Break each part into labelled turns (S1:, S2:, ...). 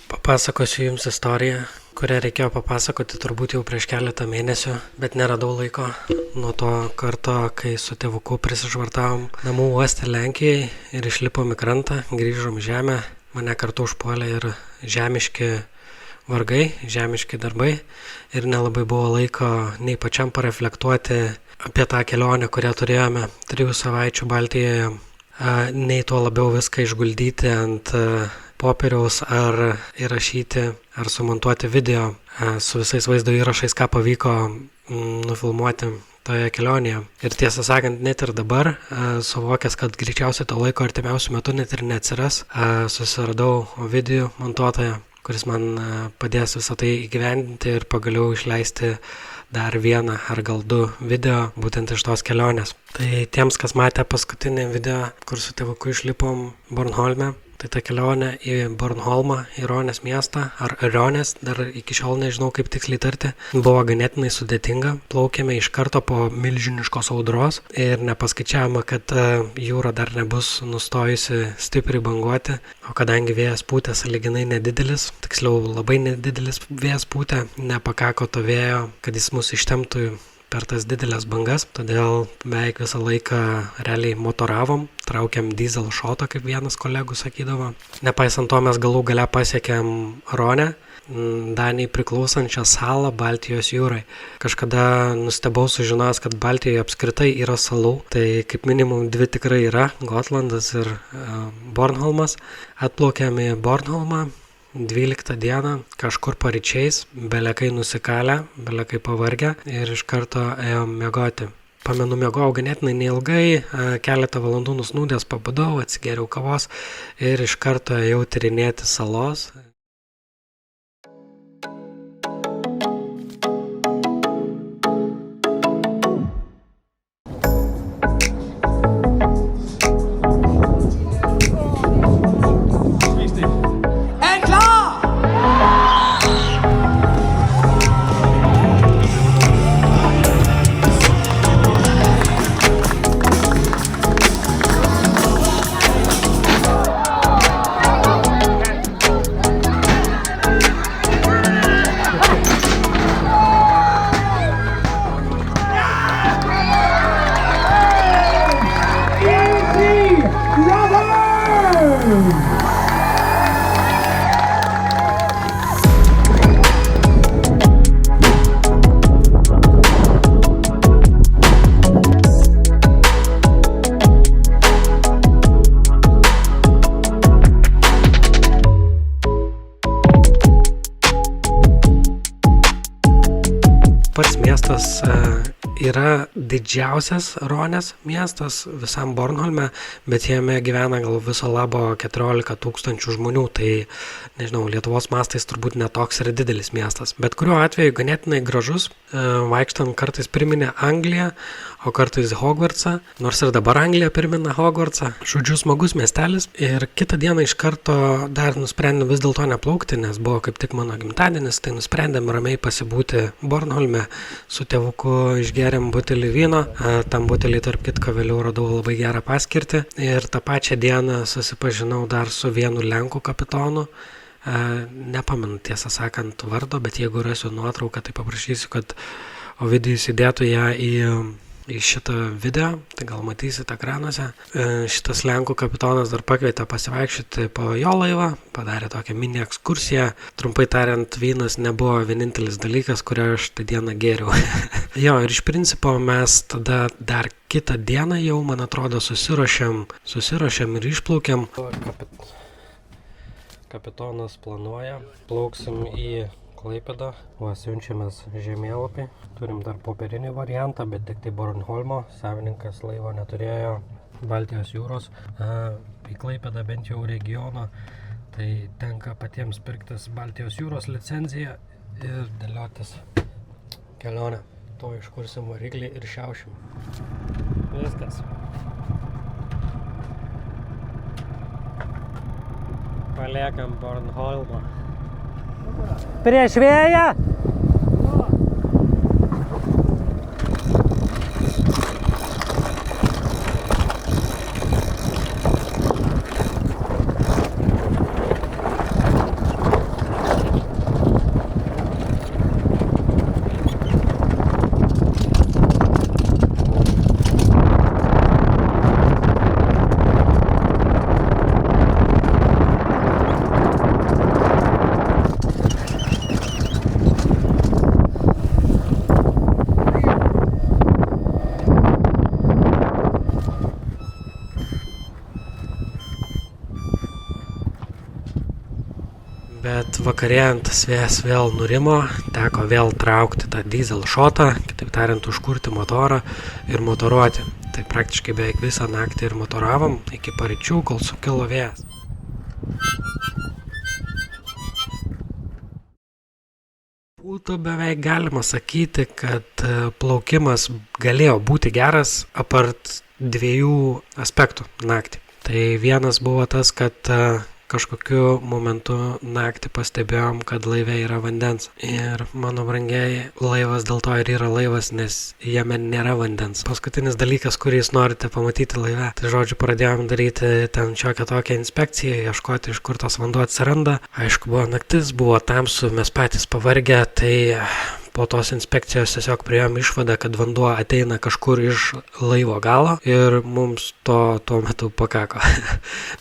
S1: Papasakosiu Jums istoriją, kurią reikėjo papasakoti turbūt jau prieš keletą mėnesių, bet neradau laiko nuo to karto, kai su tėvuku prisižvartavom namų uoste Lenkijai ir išlipom į krantą, grįžom į žemę, mane kartu užpuolė ir žemiški vargai, žemiški darbai ir nelabai buvo laiko nei pačiam pareflektuoti apie tą kelionę, kurią turėjome 3 savaičių Baltijoje, nei tuo labiau viską išguldyti ant popieriaus ar įrašyti ar sumontuoti video su visais vaizdo įrašais, ką pavyko nufilmuoti toje kelionėje. Ir tiesą sakant, net ir dabar, suvokęs, kad greičiausiai to laiko artimiausių metų net ir neatsiras, susiradau video montuotoją, kuris man padės visą tai įgyvendinti ir pagaliau išleisti dar vieną ar gal 2 video būtent iš tos kelionės. Tai tiems, kas matė paskutinį video, kur su tėvuku išlipom Bornholme, tai ta kelionė į Bornholmą, į Ronės miestą, ar Ronės, dar iki šiol nežinau kaip tiksliai tarti, buvo ganėtinai sudėtinga. Plaukėme iš karto po milžiniškos audros ir nepaskaičiavome, kad jūra dar nebus nustojusi stipriai banguoti, o kadangi vėjas pūtė sąlyginai nedidelis, tiksliau labai nedidelis vėjas pūtė, nepakako to vėjo, kad jis mus ištemptų per tas didelės bangas, todėl beveik visą laiką realiai motoravom, traukiam diesel šotą, kaip vienas kolegų sakydavo. Nepaisant to, mes galų gale pasiekėm Ronę, Danijai priklausančią salą Baltijos jūrai. Kažkada nustebau sužinojęs, kad Baltijoje apskritai yra salų, tai kaip minimum 2 tikrai yra, Gotlandas ir Bornholmas. Atplaukėm į Bornholmą 12 dieną, kažkur paryčiais, belekai nusikalę, belekai pavargę ir iš karto ėjom miegoti. Pamenu, miegojau ganėtinai neilgai, keletą valandų nusnūdęs pabudau, atsigėriau kavos ir iš karto ėjau tyrinėti salos. Pats miestas yra didžiausias Ronės miestas visam Bornholme, bet jame gyvena gal viso labo 14 000 žmonių, tai nežinau, Lietuvos mastais turbūt netoks yra didelis miestas. Bet kuriuo atveju ganėtinai gražus, vaikštant kartais priminė Angliją, o kartais Hogwartsą, nors ir dabar Anglija primena Hogwartsą. Žodžiu, smagus miestelis ir kitą dieną iš karto dar nusprendėm vis dėlto neplaukti, nes buvo kaip tik mano gimtadienis, tai nusprendėm ramiai pasibūti Bornholme, su tėvuku išgėrėm butelį vyno, tam butelį tarp kitko vėliau radau labai gerą paskirtį ir tą pačią dieną susipažinau dar su vienu Lenkų kapitonu. Nepamenu tiesą sakant vardo, bet jeigu rasiu nuotrauką, tai paprašysiu, kad Ovidijus įdėtų ją į šitą video, tai gal matysit ekranuose. Šitas Lenkų kapitonas dar pakvietė pasivaikščioti po jo laivą, padarė tokią mini ekskursiją. Trumpai tariant, vynas nebuvo vienintelis dalykas, kurio aš tą dieną gėriau. Jo, ir iš principo mes tada dar kitą dieną jau, man atrodo, susiruošėm ir išplaukėm. Kapitonas planuoja, plauksim į Klaipėdą, siunčiamės žemėlapį, turim dar popierinį variantą, bet tik tai Bornholmo, savininkas laivo neturėjo Baltijos jūros, į Klaipėdą bent jau regiono, tai tenka patiems pirktis Baltijos jūros licenciją ir dėliotis kelionę. To iškursim variklį ir šiaušim. Viskas. Paliekam Bornholmą. Prieš vėją. Bet vakarėjant tas vėjas vėl nurimo, teko vėl traukti tą diesel šotą, kitaip tariant, užkurti motorą ir motoruoti. Tai praktiškai beveik visą naktį ir motoravom iki paryčių, kol sukilo vėjas. Būtų beveik galima sakyti, kad plaukimas galėjo būti geras apart 2 aspektų naktį. Tai vienas buvo tas, kad kažkokiu momentu naktį pastebėjom, kad laive yra vandens. Ir mano brangiai, laivas dėl to ir yra laivas, nes jame nėra vandens. Paskutinis dalykas, kurį jūs norite pamatyti laive. Tai žodžiu, pradėjom daryti ten šiokią tokią inspekciją, ieškoti, iš kur tas vanduo atsiranda. Aišku, buvo naktis, buvo tamsu, mes patys pavargę, tai po tos inspekcijos tiesiog priėjom išvadą, kad vanduo ateina kažkur iš laivo galo ir mums tuo metu pakako.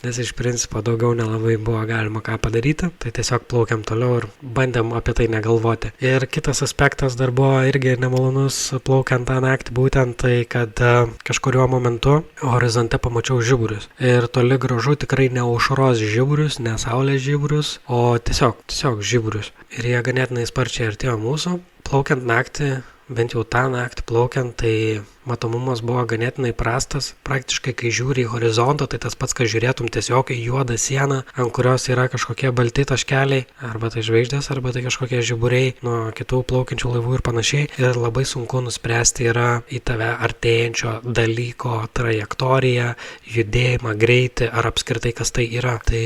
S1: Nes iš principo daugiau nelabai buvo galima ką padaryti, tai tiesiog plaukiam toliau ir bandėm apie tai negalvoti. Ir kitas aspektas dar buvo irgi nemalonus plaukiant tą naktį, būtent tai, kad kažkuriuo momentu horizonte pamačiau žiburius. Ir toli gražu tikrai ne aušros žiburius, ne saulės žiburius, o tiesiog žiburius. Ir jie ganėtinai sparčiai artėjo mūsų. Plaukiant naktį, bent jau tą naktį plaukiant, tai matomumas buvo ganėtinai prastas. Praktiškai, kai žiūri į horizontą, tai tas pats, kad žiūrėtum tiesiog į juodą sieną, ant kurios yra kažkokie balti taškeliai, arba tai žvaigždės, arba tai kažkokie žiburiai nuo kitų plaukiančių laivų ir panašiai. Ir labai sunku nuspręsti yra į tave artėjančio dalyko trajektoriją, judėjimą, greitį, ar apskritai kas tai yra. Tai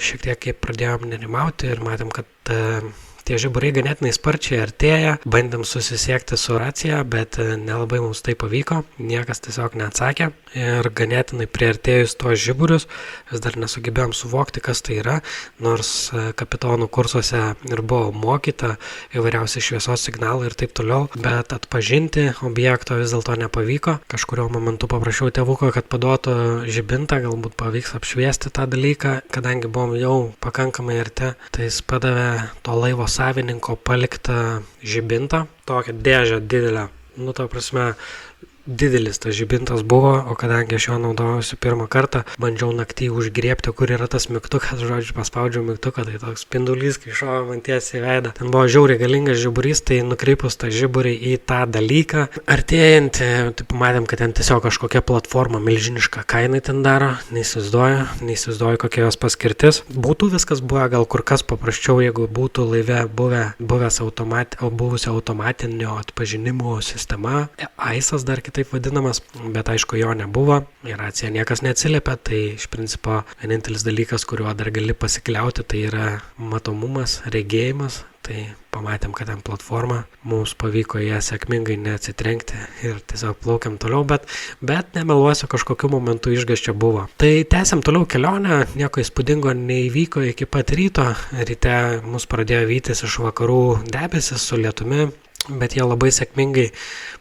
S1: šiek tiek kaip pradėjom nerimauti ir matėm, kad tie žiburiai ganėtinai sparčiai artėja, bandėm susisiekti su racija, bet nelabai mums tai pavyko, niekas tiesiog neatsakė ir ganėtinai priartėjus tuos žiburius vis dar nesugebėjom suvokti, kas tai yra, nors kapitonų kursuose ir buvo mokyta įvairiausi šviesos signalai ir taip toliau, bet atpažinti objekto vis dėlto nepavyko. Kažkurio momentu paprašiau tėvuko, kad paduotų žibintą, galbūt pavyks apšviesti tą dalyką, kadangi buvom jau pakankamai arti, tai jis padavė to laivo savininko paliktą žibintą, tokią dėžę didelę. Ta prasme, didelis tas žibintas buvo, o kadangi aš jo naudojausi pirmą kartą, bandžiau naktį užgriebti, kur yra tas mygtukas, žodžiu, paspaudžiau mygtuką, tai toks spindulys, kai šovė man tiesiai į veidą. Ten buvo žiauriai galingas žiburys, tai nukreipus tą žiburį į tą dalyką. Artėjant, tai pamatėm, kad ten tiesiog kažkokia platforma milžiniška, ką jinai ten daro, neįsivaizduoju, kokia jos paskirtis. Būtų viskas buvę gal kur kas paprasčiau, jeigu būtų laive buvusi automatinio atpažinimo sistema, AIS dar taip vadinamas, bet aišku jo nebuvo, į raciją niekas neatsiliepia, tai iš principo vienintelis dalykas, kuriuo dar gali pasikliauti, tai yra matomumas, regėjimas, tai pamatėm, kad ten platforma, mums pavyko ją sėkmingai neatsitrenkti ir tiesiog plaukiam toliau, bet nemeluosiu, kažkokiu momentu išgąsčio buvo. Tai tęsiam toliau kelionę, nieko įspūdingo neįvyko iki pat ryto, ryte mus pradėjo vytis iš vakarų debesis su lietumi, bet jie labai sėkmingai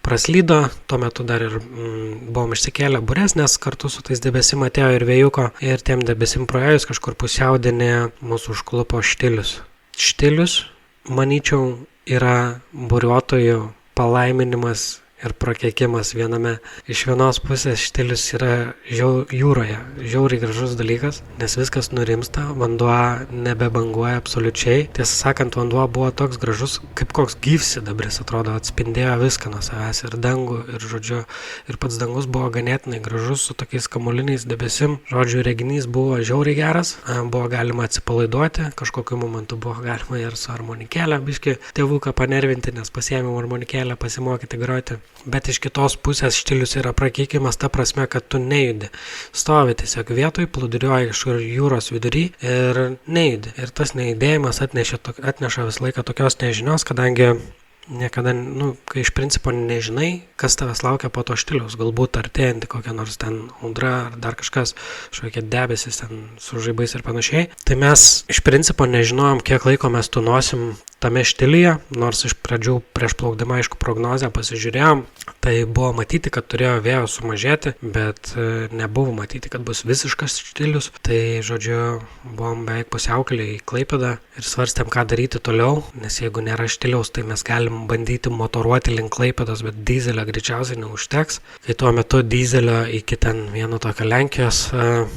S1: praslydo, tuo metu dar ir buvom išsikėlę bures, nes kartu su tais debesim atėjo ir vėjuko, ir tiem debesim praėjus kažkur pusiaudienį mūsų užklupo štilius. Štilius, manyčiau, yra buriuotojų palaiminimas ir prakeikimas viename. Iš vienos pusės štilius yra jūroje, žiauriai gražus dalykas, nes viskas nurimsta, vanduo nebebanguoja absoliučiai. Tiesą sakant, vanduo buvo toks gražus, kaip koks gyvsidabris, atrodo, atspindėjo viską nuo savęs, ir dangų, ir žodžiu, ir pats dangus buvo ganėtinai gražus su tokiais kamuoliniais debesim. Žodžiu, reginys buvo žiauriai geras, buvo galima atsipalaiduoti, kažkokiu momentu buvo galima ir su harmonikėlė, biškį tėvuką panervinti, nes pasiėmiau harmonikėlę pasimokyti groti. Bet iš kitos pusės štilius yra prakeikimas ta prasme, kad tu nejudi. Stovi tiesiog vietoj, plūduriuoji kažkur jūros vidury ir nejudi. Ir tas nejudėjimas atneša visą laiką tokios nežinios, kadangi niekada, kai iš principo nežinai, kas tavęs laukia po to štiliaus, galbūt artėjanti kokia nors ten audra ar dar kažkas, kažkokie debesis ten su žaibais ir panašiai. Tai mes iš principo nežinojom, kiek laiko mes tūnosim tame štilyje, nors iš pradžių prieš plaukdama aišku prognozę pasižiūrėjom, tai buvo matyti, kad turėjo vėjo sumažėti, bet nebuvo matyti, kad bus visiškas štilius. Tai žodžiu, buvom beveik pusiaukelėje į Klaipėdą ir svarstėm, ką daryti toliau, nes jeigu nėra štiliaus, tai mes galim bandyti motoruoti link Klaipėdos, bet dyzelio greičiausiai neužteks. Kai tuo metu dyzelio iki ten vieno tokio Lenkijos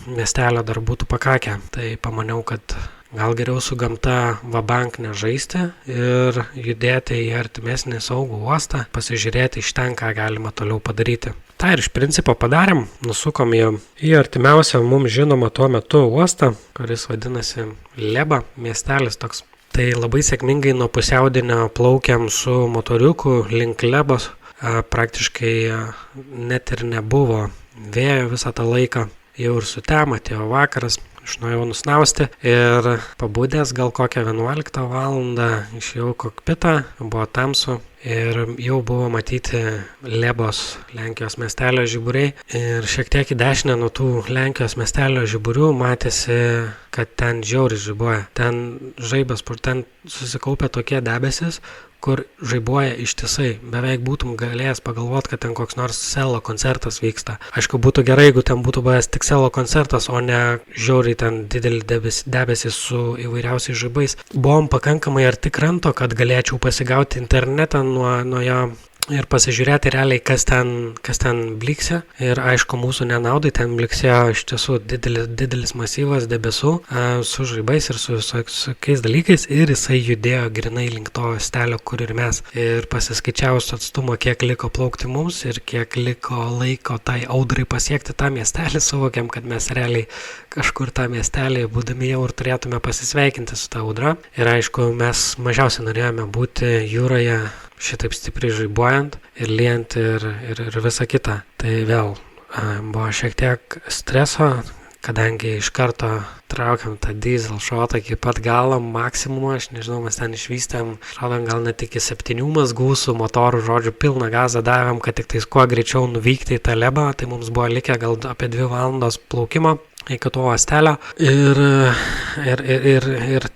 S1: miestelio dar būtų pakakę, tai pamaniau, kad gal geriau su gamta vabank nežaisti ir judėti į artimesnį saugų uostą, pasižiūrėti iš ten, ką galima toliau padaryti. Ta ir iš principo padarėm, nusukom į artimiausią mums žinomą tuo metu uostą, kuris vadinasi Leba, miestelis toks. Tai labai sėkmingai nuo pusiaudienio plaukiam su motoriuku link Lebos, praktiškai net ir nebuvo vėjo visą tą laiką, jau ir sutemo, atėjo vakaras, aš nuėjau nusnausti ir pabudęs gal kokią 11 valandą išėjau kokpitą, buvo tamsu ir jau buvo matyti Lebos Lenkijos miestelio žiburiai ir šiek tiek į dešinę nuo tų Lenkijos miestelio žiburių matėsi, kad ten žiauriai žibuoja. Ten žaibas, ten susikaupė tokie debesis, kur žaibuoja ištisai. Beveik būtum galėjęs pagalvoti, kad ten koks nors selo koncertas vyksta. Aišku, būtų gerai, jeigu ten būtų buvęs tik selo koncertas, o ne žiauriai ten didelį debesis su įvairiausiais žaibais. Buvom pakankamai arti kranto, kad galėčiau pasigauti internetą nuo jo ir pasižiūrėti realiai, kas ten blyksė. Ir aišku, mūsų nenaudai ten blyksėjo iš tiesų didelis masyvas debesų su žaibais ir su visokiais dalykais ir jisai judėjo grinai link to stelio, kur ir mes. Ir pasiskaičiavus atstumą, kiek liko plaukti mums ir kiek liko laiko tai audrai pasiekti tą miestelį, suvokėm, kad mes realiai kažkur tą miestelį būdami jau ir turėtume pasisveikinti su ta audra. Ir aišku, mes mažiausiai norėjome būti jūroje šitaip stipriai žaibuojant ir lyjant ir visa kita. Tai vėl buvo šiek tiek streso, kadangi iš karto traukiam tą diesel šotą iki pat galo maksimumą, aš nežinau, mes ten išvystėm, šodam gal net iki 7 mazgų su motoru, žodžiu, pilną gazą davėm, kad tik tais kuo greičiau nuvykti į tą Lebą, tai mums buvo likę gal apie 2 valandos plaukimo iki to uostelio ir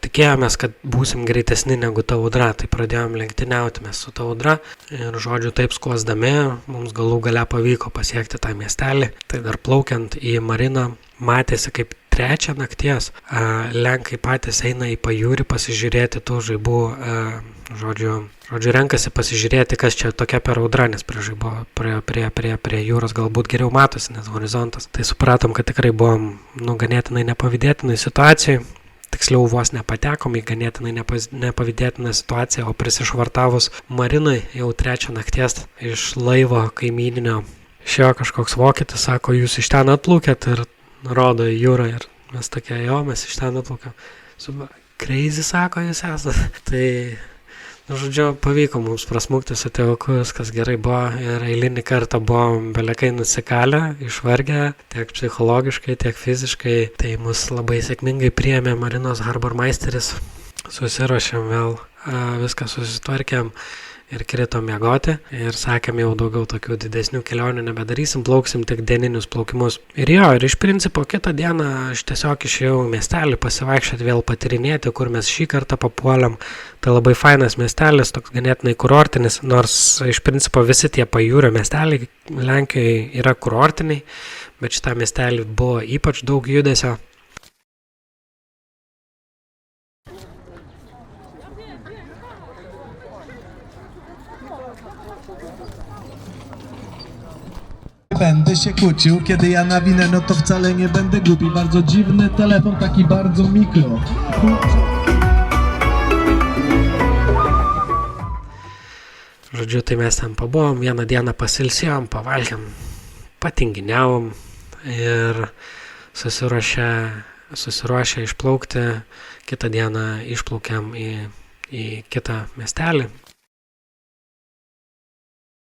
S1: tikėjomės, kad būsim greitesni negu ta audra, tai pradėjom lenktyniauti mes su ta audra ir žodžiu taip skuosdami mums galų gale pavyko pasiekti tą miestelį. Tai dar plaukiant į mariną matėsi kaip 3 nakties Lenkai patys eina į pajūrį pasižiūrėti tų žaibų, žodžiu renkasi pasižiūrėti, kas čia tokia per audra, nes prie jūros galbūt geriau matosi, nes horizontas. Tai supratom, kad tikrai buvom ganėtinai nepavydėtinai situacijai, tiksliau vos nepatekom į ganėtinai nepavydėtiną situaciją, o prisišvartavus marinai jau 3 nakties iš laivo kaimyninio išėjo kažkoks vokietis, sako, jūs iš ten atplaukėt ir rodo į jūrą ir mes tokie, mes iš ten atplaukėm. Crazy, sako, jūs esate. Tai žodžiu, pavyko mums prasmukti su tėvuku, viskas gerai buvo ir eilinį kartą buvom belekai nusikalę, išvargę, tiek psichologiškai, tiek fiziškai. Tai mus labai sėkmingai priėmė Marinos harbormeisteris, susiruošėm vėl, viską susitvarkėm ir kritom miegoti ir sakėm, jau daugiau tokių didesnių kelionių nebedarysim, plauksim tik dieninius plaukimus. Ir iš principo kitą dieną aš tiesiog išėjau į miestelį pasivaikščioti, vėl patyrinėti, kur mes šį kartą papuolėm. Tai labai fainas miestelis, toks ganėtinai kurortinis, nors iš principo visi tie pajūrio miesteliai Lenkijoje yra kurortiniai, bet šitą miestelį buvo ypač daug judesio.
S2: Będę się kłócił, kiedy ja nawinę, no to wcale nie będę głupi. Bardzo dziwny telefon, taki bardzo mikro.
S1: Žodžiu, tai mes ten pabuvom, vieną dieną pasilsėjom, pavalgėm, patinginiavom ir susiruošę išplaukti. Kitą dieną išplaukėm į kitą miestelį,